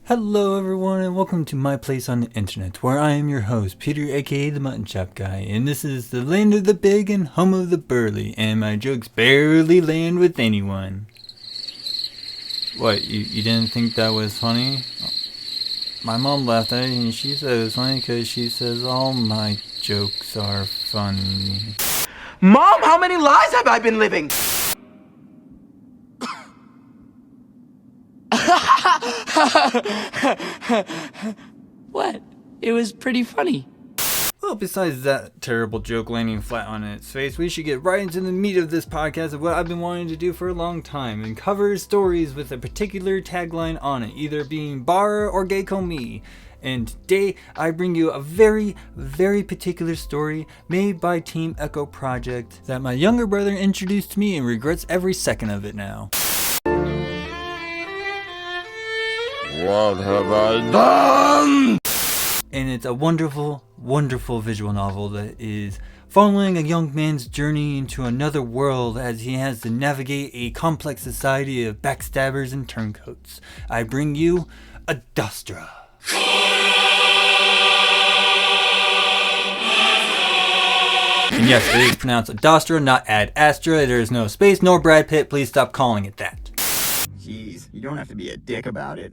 Hello everyone and welcome to my place on the internet, where I am your host, Peter aka the MuttonChopGuy, and this is the land of the big and home of the burly, and my jokes barely land with anyone. What, you didn't think that was funny? My mom laughed at it and she said it was funny because she says all my jokes are funny. Mom, how many lies have I been living? What? It was pretty funny. Well, besides that terrible joke landing flat on its face, we should get right into the meat of this podcast of what I've been wanting to do for a long time, and cover stories with a particular tagline on it, either being Bara or Gei Komi. And today, I bring you a very, very particular story made by Team Echo Project that my younger brother introduced to me and regrets every second of it now. What have I done? And it's a wonderful, wonderful visual novel that is following a young man's journey into another world as he has to navigate a complex society of backstabbers and turncoats. I bring you Adastra. And yes, it is pronounced Adastra, not Adastra. There is no space, nor Brad Pitt. Please stop calling it that. Jeez, you don't have to be a dick about it.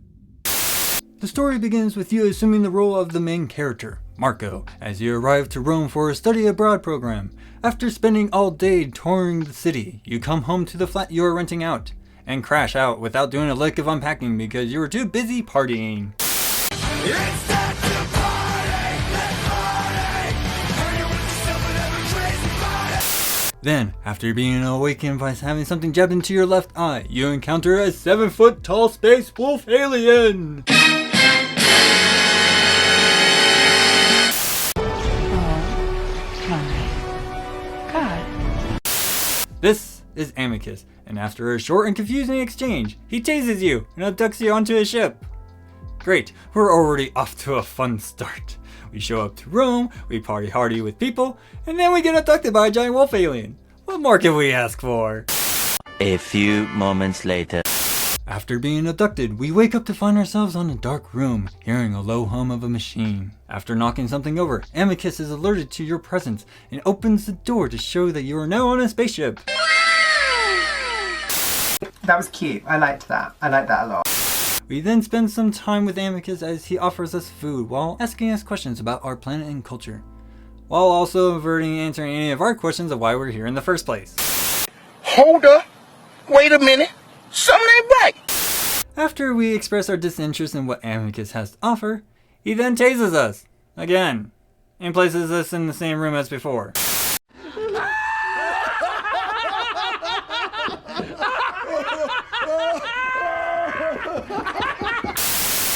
The story begins with you assuming the role of the main character, Marco, as you arrive to Rome for a study abroad program. After spending all day touring the city, you come home to the flat you are renting out, and crash out without doing a lick of unpacking because you were too busy partying. It's time to party! Let's party! Hurry with yourself with every crazy party! Then, after being awakened by having something jabbed into your left eye, you encounter a 7-foot-tall space wolf alien! This is Amicus, and after a short and confusing exchange, he tases you and abducts you onto his ship. Great, we're already off to a fun start. We show up to Rome, we party hardy with people, and then we get abducted by a giant wolf alien. What more can we ask for? A few moments later. After being abducted, we wake up to find ourselves on a dark room, hearing a low hum of a machine. After knocking something over, Amicus is alerted to your presence and opens the door to show that you are now on a spaceship. That was cute. I liked that. I liked that a lot. We then spend some time with Amicus as he offers us food while asking us questions about our planet and culture, while also averting answering any of our questions of why we're here in the first place. Hold up. Wait a minute. Something ain't right. After we express our disinterest in what Amicus has to offer, he then tases us, again, and places us in the same room as before.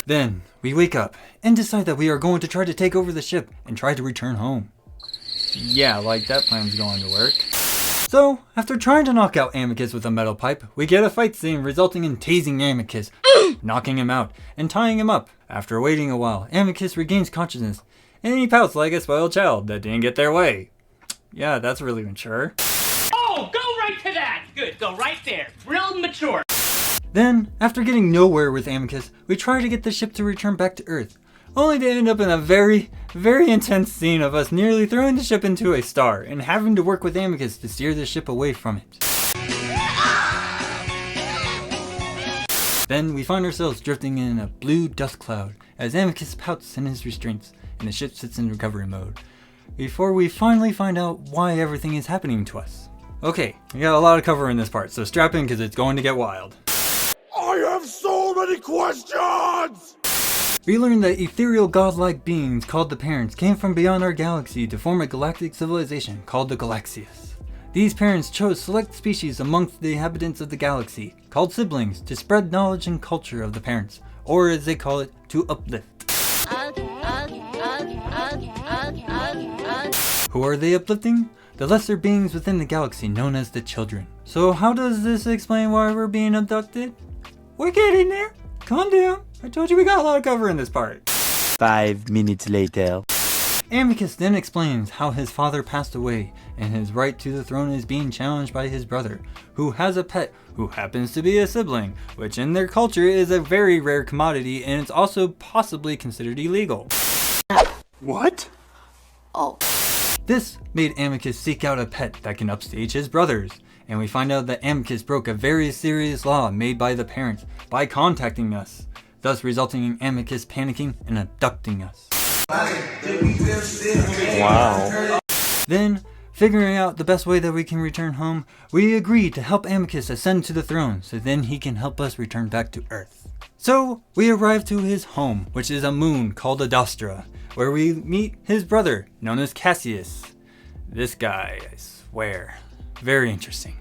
Then, we wake up and decide that we are going to try to take over the ship and try to return home. Yeah, like that plan's going to work. So, after trying to knock out Amicus with a metal pipe, we get a fight scene resulting in tasing Amicus, knocking him out, and tying him up. After waiting a while, Amicus regains consciousness, and he pouts like a spoiled child that didn't get their way. Yeah, that's really mature. Oh, go right to that! Good, go right there. Real mature. Then, after getting nowhere with Amicus, we try to get the ship to return back to Earth, only to end up in a very, very intense scene of us nearly throwing the ship into a star and having to work with Amicus to steer the ship away from it. Then we find ourselves drifting in a blue dust cloud as Amicus pouts in his restraints and the ship sits in recovery mode, before we finally find out why everything is happening to us. Okay, we got a lot of cover in this part, so strap in because it's going to get wild. I have so many questions! We learn that ethereal godlike beings called the Parents came from beyond our galaxy to form a galactic civilization called the Galaxias. These parents chose select species amongst the inhabitants of the galaxy, called siblings, to spread knowledge and culture of the parents, or as they call it, to uplift. Who are they uplifting? The lesser beings within the galaxy known as the children. So how does this explain why we're being abducted? We're getting there. Calm down. I told you we got a lot of cover in this part. 5 minutes later. Amicus then explains how his father passed away and his right to the throne is being challenged by his brother, who has a pet who happens to be a sibling, which in their culture is a very rare commodity and it's also possibly considered illegal. What? Oh. This made Amicus seek out a pet that can upstage his brothers, and we find out that Amicus broke a very serious law made by the parents by contacting us, thus resulting in Amicus panicking and abducting us. Wow. Then, figuring out the best way that we can return home, we agreed to help Amicus ascend to the throne so then he can help us return back to Earth. So, we arrived to his home, which is a moon called Adastra, where we meet his brother, known as Cassius. This guy, I swear, very interesting.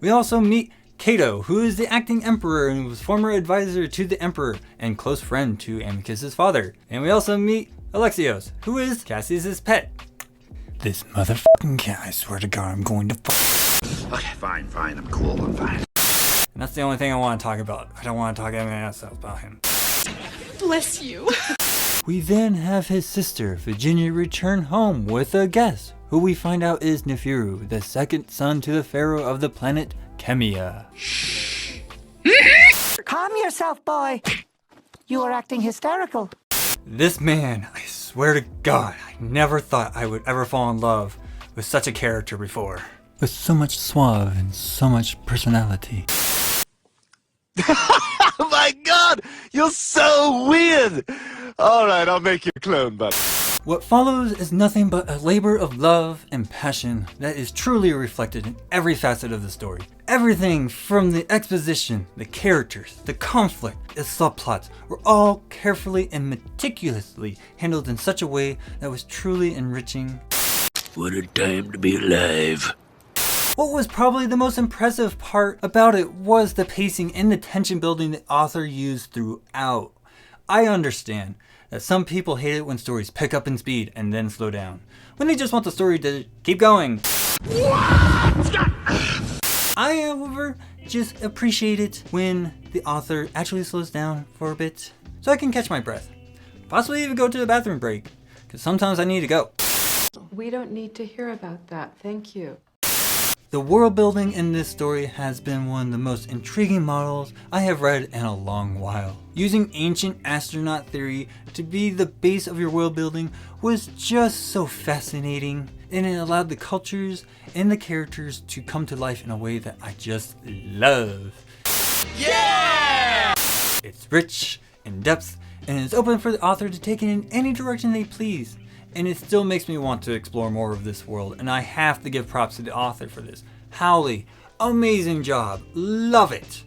We also meet Cato, who is the acting emperor and was former advisor to the emperor and close friend to Amicus's father. And we also meet Alexios, who is Cassius's pet. This motherfucking cat, I swear to God, I'm going to Okay, fine, I'm cool, I'm fine. And that's the only thing I want to talk about. I don't want to talk anything else about him. Bless you. We then have his sister, Virginia, return home with a guest, who we find out is Nefiru, the second son to the pharaoh of the planet Kemia. Calm yourself, boy. You are acting hysterical. This man, I swear to God, I never thought I would ever fall in love with such a character before. With so much suave and so much personality. Oh my God! You're so weird! Alright, I'll make you a clone, buddy. What follows is nothing but a labor of love and passion that is truly reflected in every facet of the story. Everything from the exposition, the characters, the conflict, the subplots were all carefully and meticulously handled in such a way that was truly enriching. What a time to be alive. What was probably the most impressive part about it was the pacing and the tension building the author used throughout. I understand that some people hate it when stories pick up in speed and then slow down, when they just want the story to keep going. I, however, just appreciate it when the author actually slows down for a bit, so I can catch my breath. Possibly even go to the bathroom break, because sometimes I need to go. We don't need to hear about that, thank you. The world building in this story has been one of the most intriguing models I have read in a long while. Using ancient astronaut theory to be the base of your world building was just so fascinating, and it allowed the cultures and the characters to come to life in a way that I just love. Yeah! It's rich in depth and is open for the author to take it in any direction they please. And it still makes me want to explore more of this world, and I have to give props to the author for this. Howley, amazing job, love it!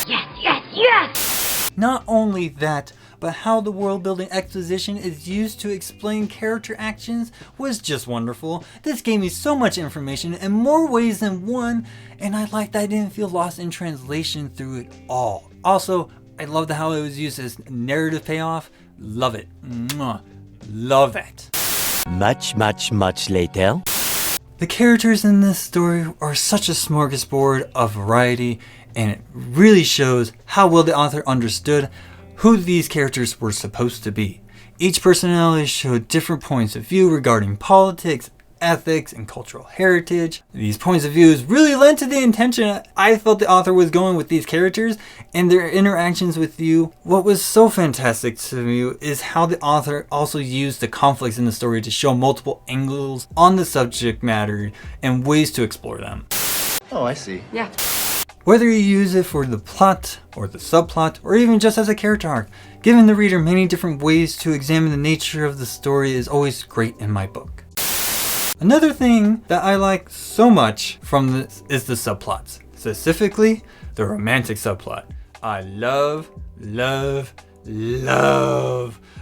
Yes! Not only that, but how the world building exposition is used to explain character actions was just wonderful. This gave me so much information in more ways than one, and I liked that I didn't feel lost in translation through it all. Also, I loved how it was used as narrative payoff. Love it. Mwah. Love that. Much later. The characters in this story are such a smorgasbord of variety, and it really shows how well the author understood who these characters were supposed to be. Each personality showed different points of view regarding politics, ethics, and cultural heritage. These points of views really lent to the intention I felt the author was going with these characters and their interactions with you. What was so fantastic to me is how the author also used the conflicts in the story to show multiple angles on the subject matter and ways to explore them. Oh, I see. Yeah. Whether you use it for the plot or the subplot or even just as a character arc, giving the reader many different ways to examine the nature of the story is always great in my book. Another thing that I like so much from this is the subplots, specifically the romantic subplot. I love the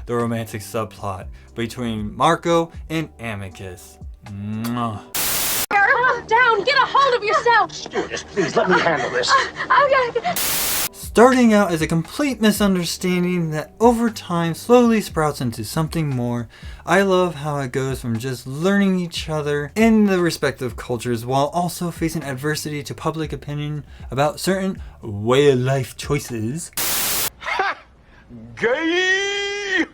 romantic subplot between Marco and Amicus. Mwah. Calm down, get a hold of yourself! Stewardess, please let me handle this. Starting out as a complete misunderstanding that over time slowly sprouts into something more. I love how it goes from just learning each other in the respective cultures while also facing adversity to public opinion about certain way of life choices. Gay!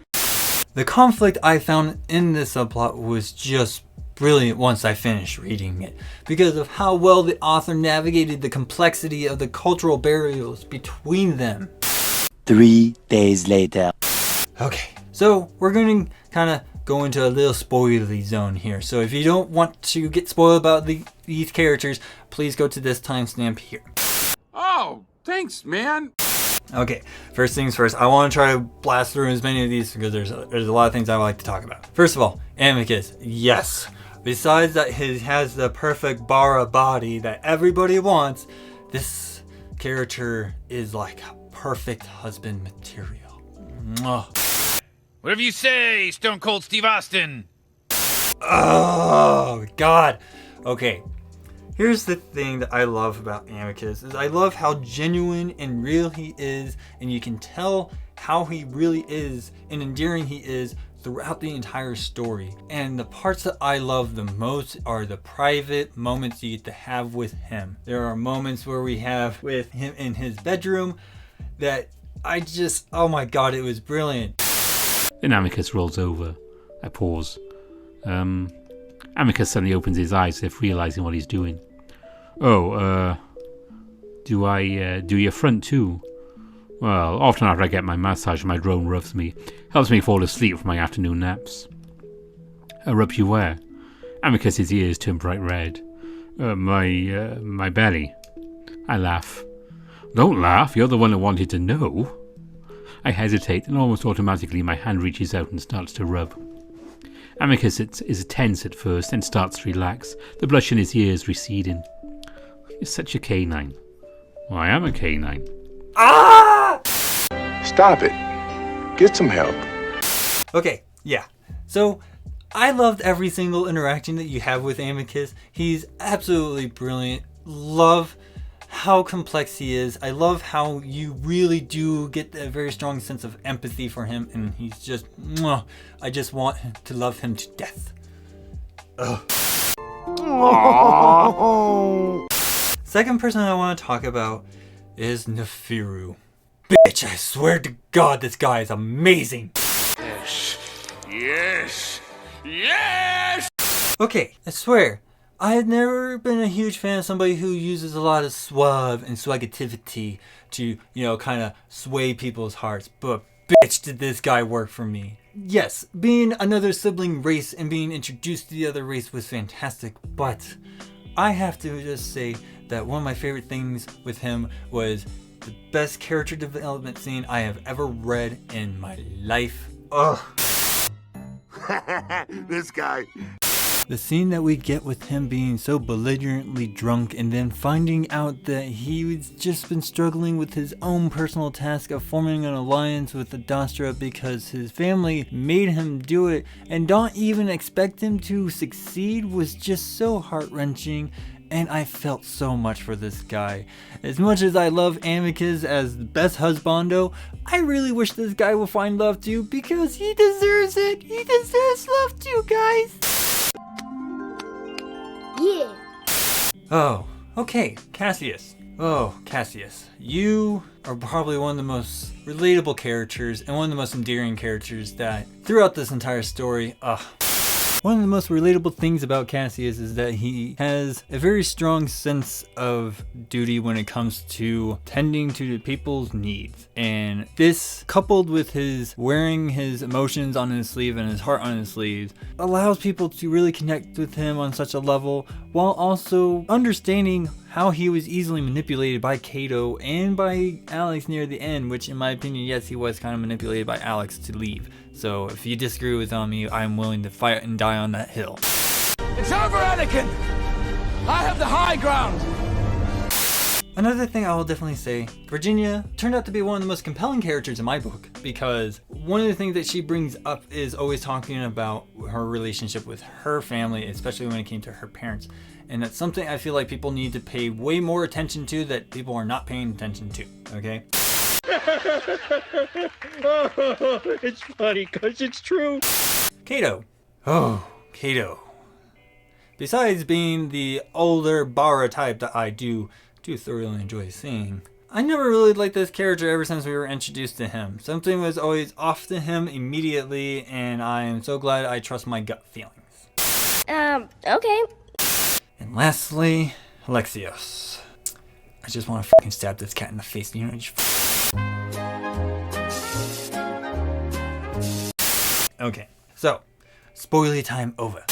The conflict I found in this subplot was just brilliant once I finished reading it, because of how well the author navigated the complexity of the cultural barriers between them. 3 days later. Okay, so we're going to kind of go into a little spoilery zone here. So if you don't want to get spoiled about these characters, please go to this timestamp here. Oh, thanks, man. Okay, first things first, I want to try to blast through as many of these because there's a lot of things I would like to talk about. First of all, Amicus, yes. Besides that he has the perfect Bara body that everybody wants, this character is like perfect husband material. Mwah. Whatever you say, Stone Cold Steve Austin. Oh, God. Okay. Here's the thing that I love about Amicus is I love how genuine and real he is, and you can tell how he really is and endearing he is throughout the entire story. And the parts that I love the most are the private moments you get to have with him. There are moments where we have with him in his bedroom that I just, oh my God, it was brilliant. Then Amicus rolls over. I pause. Amicus suddenly opens his eyes as if realizing what he's doing. Oh, do I do your front too? Well, often after I get my massage, my drone rubs me. Helps me fall asleep for my afternoon naps. Rubs you where? Amicus's ears turn bright red. My belly. I laugh. Don't laugh, you're the one who wanted to know. I hesitate, and almost automatically my hand reaches out and starts to rub. Amicus is tense at first, then starts to relax, the blush in his ears receding. You're such a canine. Well, I am a canine. Ah! Stop it. Get some help. Okay, yeah. So, I loved every single interaction that you have with Amicus. He's absolutely brilliant. Love how complex he is. I love how you really do get a very strong sense of empathy for him, and he's just, mwah, I just want to love him to death. Ugh. Second person I want to talk about is Nefiru. Bitch, I swear to God, this guy is amazing. Yes. Yes. Okay, I swear, I had never been a huge fan of somebody who uses a lot of suave and swagativity to, kind of sway people's hearts. But bitch, did this guy work for me. Yes, being another sibling race and being introduced to the other race was fantastic, but I have to just say that one of my favorite things with him was the best character development scene I have ever read in my life. Ugh. This guy. The scene that we get with him being so belligerently drunk and then finding out that he's just been struggling with his own personal task of forming an alliance with Adastra because his family made him do it and don't even expect him to succeed was just so heart-wrenching. And I felt so much for this guy. As much as I love Amicus as the best husbando, I really wish this guy will find love too because he deserves it. He deserves love too, guys. Yeah. Oh, okay, Cassius. Oh, Cassius. You are probably one of the most relatable characters and one of the most endearing characters that throughout this entire story, one of the most relatable things about Cassius is that he has a very strong sense of duty when it comes to tending to people's needs. And this, coupled with his wearing his emotions on his sleeve and his heart on his sleeve, allows people to really connect with him on such a level, while also understanding how he was easily manipulated by Kato and by Alex near the end, which in my opinion, yes, he was kind of manipulated by Alex to leave. So if you disagree with me, I'm willing to fight and die on that hill. It's over, Anakin! I have the high ground! Another thing I will definitely say, Virginia turned out to be one of the most compelling characters in my book because one of the things that she brings up is always talking about her relationship with her family, especially when it came to her parents. And that's something I feel like people need to pay way more attention to that people are not paying attention to, okay? It's funny because it's true. Kato. Oh, Kato. Besides being the older Bara type that I do thoroughly enjoy seeing, I never really liked this character ever since we were introduced to him. Something was always off to him immediately, and I am so glad I trust my gut feelings. Okay. And lastly, Alexios. I just want to fucking stab this cat in the face, you know? Okay, so, spoiler time over.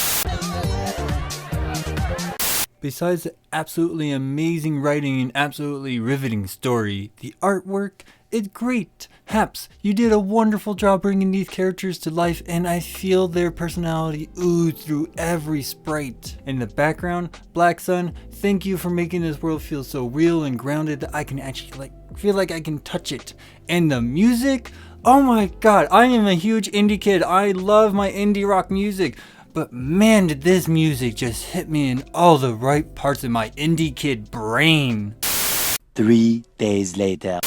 Besides the absolutely amazing writing and absolutely riveting story, the artwork is great. Haps, you did a wonderful job bringing these characters to life, and I feel their personality ooze through every sprite. In the background, Black Sun, thank you for making this world feel so real and grounded that I can actually feel like I can touch it. And the music, oh my god, I am a huge indie kid. I love my indie rock music. But man, did this music just hit me in all the right parts of my indie kid brain. 3 days later.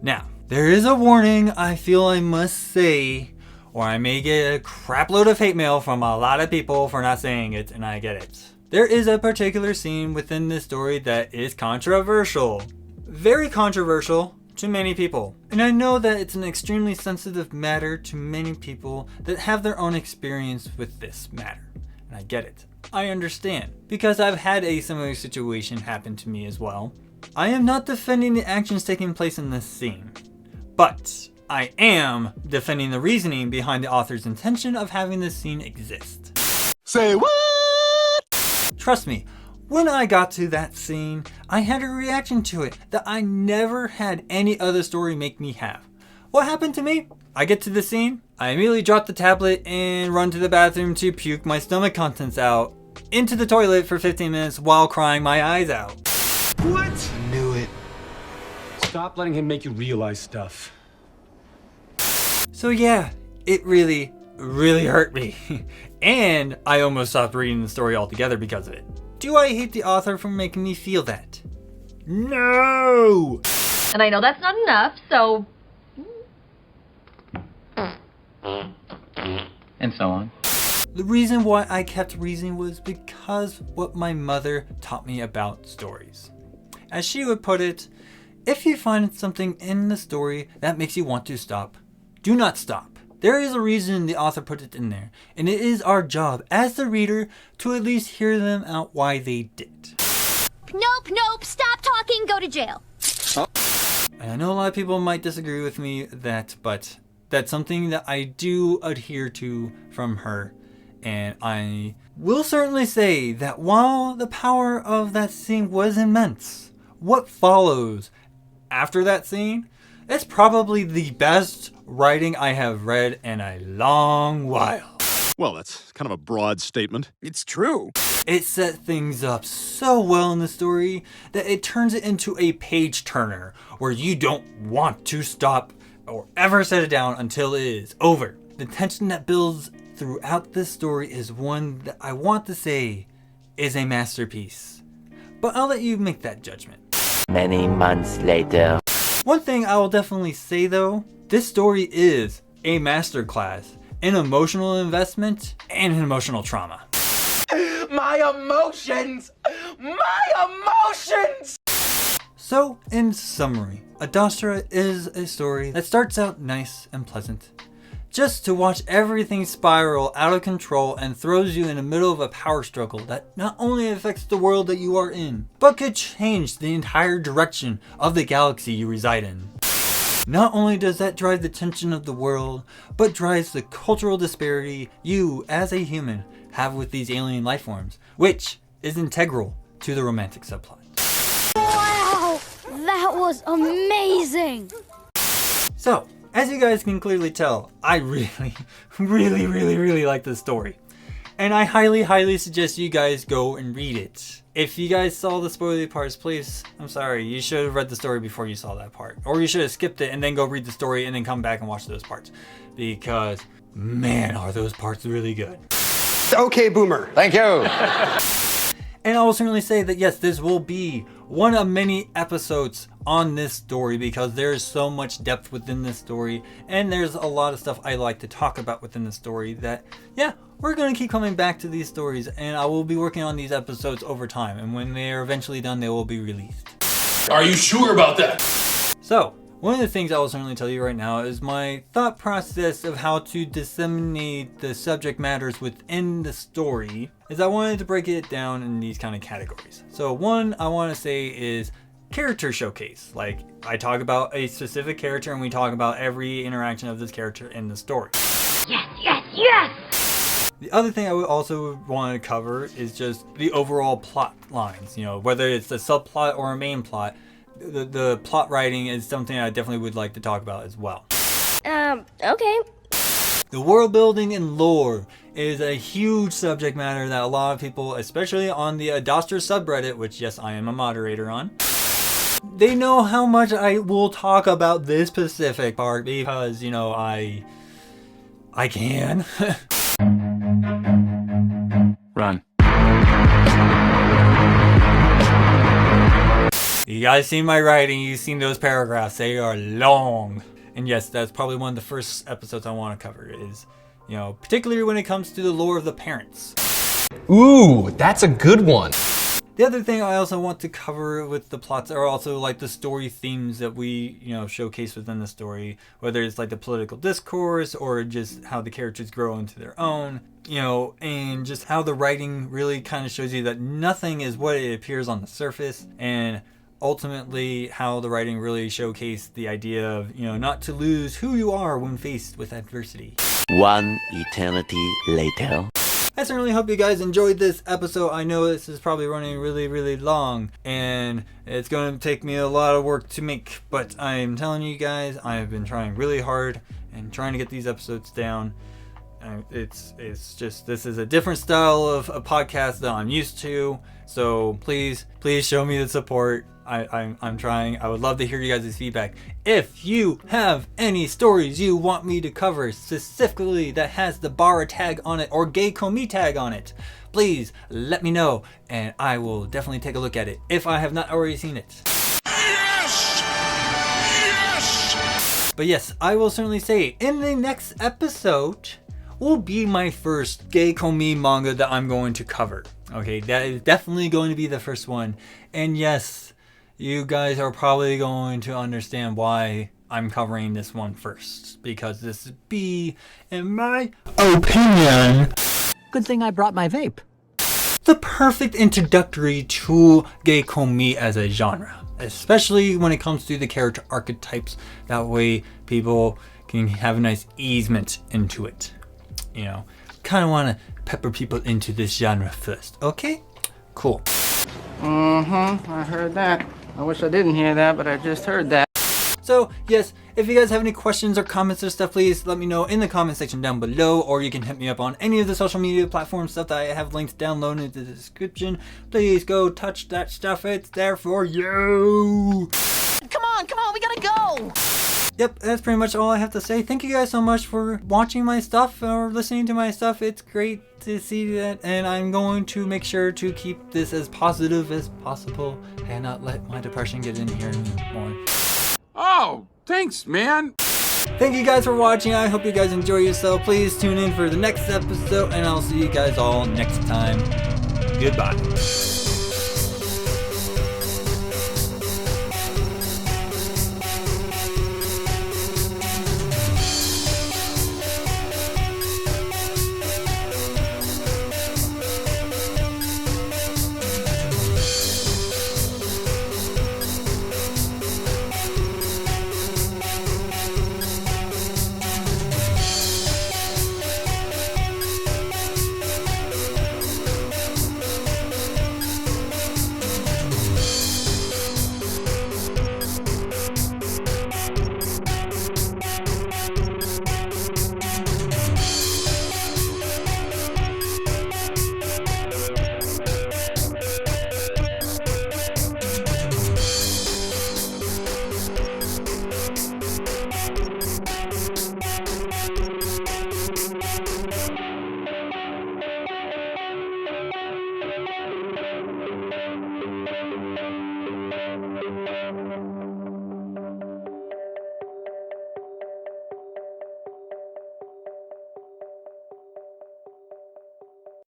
Now, there is a warning I feel I must say, or I may get a crap load of hate mail from a lot of people for not saying it, and I get it. There is a particular scene within this story that is controversial. Very controversial to many people. And I know that it's an extremely sensitive matter to many people that have their own experience with this matter. And I get it. I understand. Because I've had a similar situation happen to me as well. I am not defending the actions taking place in this scene. But I am defending the reasoning behind the author's intention of having this scene exist. Say what? Trust me, when I got to that scene, I had a reaction to it that I never had any other story make me have. What happened to me? I get to the scene, I immediately drop the tablet and run to the bathroom to puke my stomach contents out into the toilet for 15 minutes while crying my eyes out. What? Knew it. Stop letting him make you realize stuff. So yeah, it really hurt me. And I almost stopped reading the story altogether because of it. Do I hate the author for making me feel that? No! And I know that's not enough, so... And so on. The reason why I kept reading was because what my mother taught me about stories. As she would put it, if you find something in the story that makes you want to stop, do not stop. There is a reason the author put it in there, and it is our job as the reader to at least hear them out why they did. Nope, stop talking, go to jail. And I know a lot of people might disagree with me but that's something that I do adhere to from her. And I will certainly say that while the power of that scene was immense, what follows after that scene, it's probably the best writing I have read in a long while. Well, that's kind of a broad statement. It's true. It set things up so well in the story that it turns it into a page turner where you don't want to stop or ever set it down until it is over. The tension that builds throughout this story is one that I want to say is a masterpiece. But I'll let you make that judgment. Many months later. One thing I will definitely say though, this story is a masterclass in emotional investment and in emotional trauma. My emotions! My emotions! So, in summary, Adastra is a story that starts out nice and pleasant, just to watch everything spiral out of control and throws you in the middle of a power struggle that not only affects the world that you are in, but could change the entire direction of the galaxy you reside in. Not only does that drive the tension of the world, but drives the cultural disparity you, as a human, have with these alien life forms, which is integral to the romantic subplot. Wow, that was amazing. So, as you guys can clearly tell, I really like this story. And I highly suggest you guys go and read it. If you guys saw the spoiler parts, please, I'm sorry, you should have read the story before you saw that part. Or you should have skipped it and then go read the story and then come back and watch those parts. Because, man, are those parts really good. Okay, Boomer. Thank you. And I will certainly say that yes, this will be one of many episodes on this story because there is so much depth within this story and there's a lot of stuff I like to talk about within the story that, yeah, we're going to keep coming back to these stories and I will be working on these episodes over time, and when they are eventually done, they will be released. Are you sure about that? So, one of the things I will certainly tell you right now is my thought process of how to disseminate the subject matters within the story is I wanted to break it down in these kind of categories. So one I want to say is character showcase. Like I talk about a specific character and we talk about every interaction of this character in the story. Yes, yes, yes! The other thing I would also want to cover is just the overall plot lines, you know, whether it's a subplot or a main plot. The plot writing is something I definitely would like to talk about as well. Okay. The world building and lore is a huge subject matter that a lot of people, especially on the Adastra subreddit, which yes, I am a moderator on, they know how much I will talk about this specific part because, you know, I can. Run. You guys seen my writing, you've seen those paragraphs, they are long. And yes, that's probably one of the first episodes I want to cover is, you know, particularly when it comes to the lore of the parents. Ooh, that's a good one. The other thing I also want to cover with the plots are also like the story themes that we, you know, showcase within the story, whether it's like the political discourse or just how the characters grow into their own, you know, and just how the writing really kind of shows you that nothing is what it appears on the surface, and ultimately how the writing really showcased the idea of, you know, not to lose who you are when faced with adversity. One eternity later. I certainly hope you guys enjoyed this episode. I know this is probably running really, really long, and it's going to take me a lot of work to make, but I'm telling you guys, I have been trying really hard and trying to get these episodes down. It's just, this is a different style of a podcast that I'm used to, so please show me the support. I'm trying. I would love to hear you guys' feedback. If you have any stories you want me to cover specifically that has the Bara tag on it or Gei Komi tag on it, please let me know and I will definitely take a look at it if I have not already seen it. Yes! Yes! But yes, I will certainly say in the next episode will be my first Gei Komi manga that I'm going to cover. Okay, that is definitely going to be the first one. And yes, you guys are probably going to understand why I'm covering this one first, because this would be, in my opinion, Good thing I brought my vape. the perfect introductory to Gei Komi as a genre, especially when it comes to the character archetypes. That way people can have a nice easement into it. You know, kind of want to pepper people into this genre first. Okay? Cool. I heard that. I wish I didn't hear that, but I just heard that. So, yes, if you guys have any questions or comments or stuff, please let me know in the comment section down below, or you can hit me up on any of the social media platform stuff that I have links downloaded in the description. Please go touch that stuff, it's there for you. Come on, we gotta go! Yep, that's pretty much all I have to say. Thank you guys so much for watching my stuff or listening to my stuff. It's great to see that, and I'm going to make sure to keep this as positive as possible and not let my depression get in here anymore. Oh, thanks, man. Thank you guys for watching. I hope you guys enjoy yourself. Please tune in for the next episode, and I'll see you guys all next time. Goodbye.